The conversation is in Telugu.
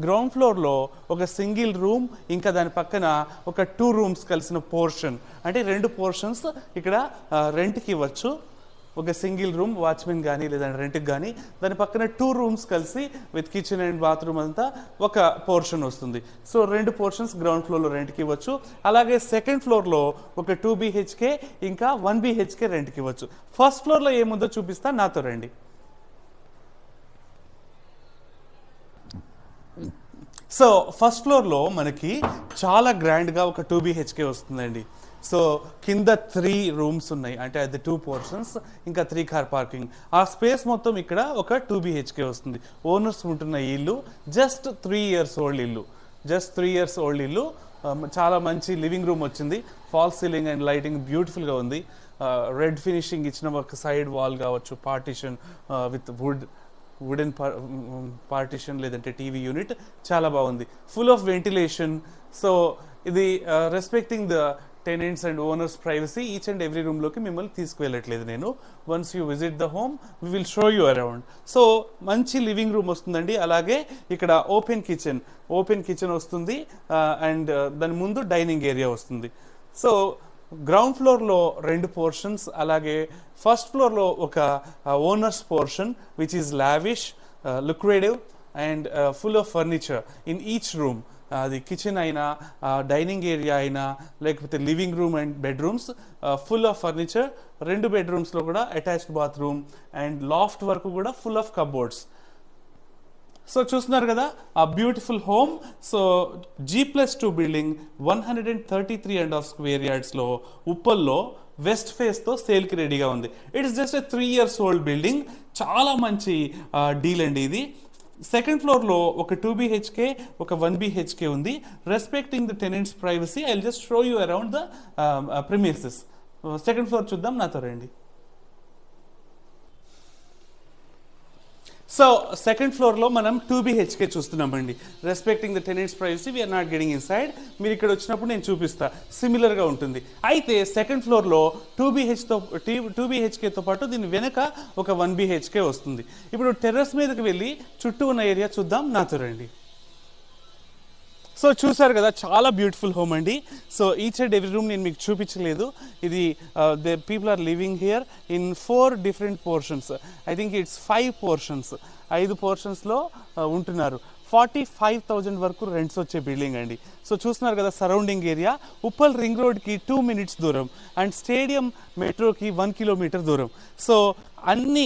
గ్రౌండ్ ఫ్లోర్లో ఒక సింగిల్ రూమ్, ఇంకా దాని పక్కన ఒక 2 రూమ్స్ కలిసిన పోర్షన్, అంటే 2 పోర్షన్స్ ఇక్కడ రెంట్కి ఇవ్వచ్చు. ఒక సింగిల్ రూమ్ వాచ్మెన్ కానీ లేదంటే రెంట్కి కానీ, దాని పక్కన 2 రూమ్స్ కలిసి విత్ కిచెన్ అండ్ బాత్రూమ్ అంతా ఒక పోర్షన్ వస్తుంది. సో 2 పోర్షన్స్ గ్రౌండ్ ఫ్లోర్లో రెంట్కి ఇవ్వచ్చు. అలాగే సెకండ్ ఫ్లోర్లో ఒక 2 BHK ఇంకా 1 BHK రెంట్కి ఇవ్వచ్చు. ఫస్ట్ ఫ్లోర్లో ఏముందో చూపిస్తా, నాతో రండి. సో ఫస్ట్ ఫ్లోర్లో మనకి చాలా గ్రాండ్గా ఒక 2 BHK వస్తుందండి. సో కింద 3 రూమ్స్ ఉన్నాయి, అంటే అది 2 పోర్షన్స్, ఇంకా 3 కార్ పార్కింగ్. ఆ స్పేస్ మొత్తం ఇక్కడ ఒక 2 BHK వస్తుంది. ఓనర్స్ ఉంటున్న ఇల్లు జస్ట్ 3 ఇయర్స్ ఓల్డ్ ఇల్లు, చాలా మంచి లివింగ్ రూమ్ వచ్చింది. ఫాల్స్ సీలింగ్ అండ్ లైటింగ్ బ్యూటిఫుల్గా ఉంది. రెడ్ ఫినిషింగ్ ఇచ్చిన ఒక సైడ్ వాల్ కావచ్చు, పార్టిషన్ విత్ వుడెన్ పార్టిషన్ లేదంటే టీవీ యూనిట్ చాలా బాగుంది. Full of ventilation. సో ఇది respecting the tenants and owners privacy. Each and every రూమ్లోకి మిమ్మల్ని తీసుకువెళ్ళట్లేదు నేను. Once you visit the home we will show you around. So మంచి లివింగ్ రూమ్ వస్తుందండి. అలాగే ఇక్కడ ఓపెన్ కిచెన్ వస్తుంది అండ్ దాని ముందు డైనింగ్ ఏరియా వస్తుంది. సో గ్రౌండ్ ఫ్లోర్లో 2 పోర్షన్స్, అలాగే ఫస్ట్ ఫ్లోర్లో ఒక owners portion which is lavish, lucrative and full of furniture in each room. అది కిచెన్ అయినా, డైనింగ్ ఏరియా అయినా, లేకపోతే living room and bedrooms, full of furniture. 2 బెడ్రూమ్స్లో కూడా అటాచ్డ్ బాత్రూమ్ అండ్ లాఫ్ట్ వరకు కూడా ఫుల్ ఆఫ్ కబోర్డ్స్. సో చూస్తున్నారు కదా ఆ beautiful home. So G+2 building 133.5 square యార్డ్స్లో ఉప్పల్లో వెస్ట్ ఫేస్తో సేల్కి రెడీగా ఉంది. It is just 3 years old building. చాలా మంచి డీల్ అండి ఇది. సెకండ్ ఫ్లోర్లో ఒక 2 BHK ఒక 1 BHK ఉంది. Respecting the tenants privacy I will just show you around the premises. Second floor చూద్దాం, నాతో రండి. సో సెకండ్ ఫ్లోర్లో మనం 2 BHK చూస్తున్నామండి. Respecting the tenants privacy we're not getting inside. మీరు ఇక్కడ వచ్చినప్పుడు నేను చూపిస్తా, సిమిలర్గా ఉంటుంది. అయితే సెకండ్ ఫ్లోర్లో 2 BHKతో పాటు దీని వెనక ఒక 1 BHK వస్తుంది. ఇప్పుడు టెర్రస్ మీదకి వెళ్ళి చుట్టూ ఉన్న ఏరియా చూద్దాం, నాతో రండి. సో చూసారు కదా చాలా బ్యూటిఫుల్ హోమ్ అండి. So each and every room నేను మీకు చూపించలేదు. ఇది the people are living here in 4 different portions. I think it's 5 portions, 5 పోర్షన్స్లో ఉంటున్నారు. 45,000 వరకు రెంట్స్ వచ్చే బిల్డింగ్ అండి. సో చూస్తున్నారు కదా సరౌండింగ్ ఏరియా. ఉప్పల్ రింగ్ రోడ్కి 2 minutes దూరం అండ్ స్టేడియం మెట్రోకి 1 kilometer దూరం. సో అన్ని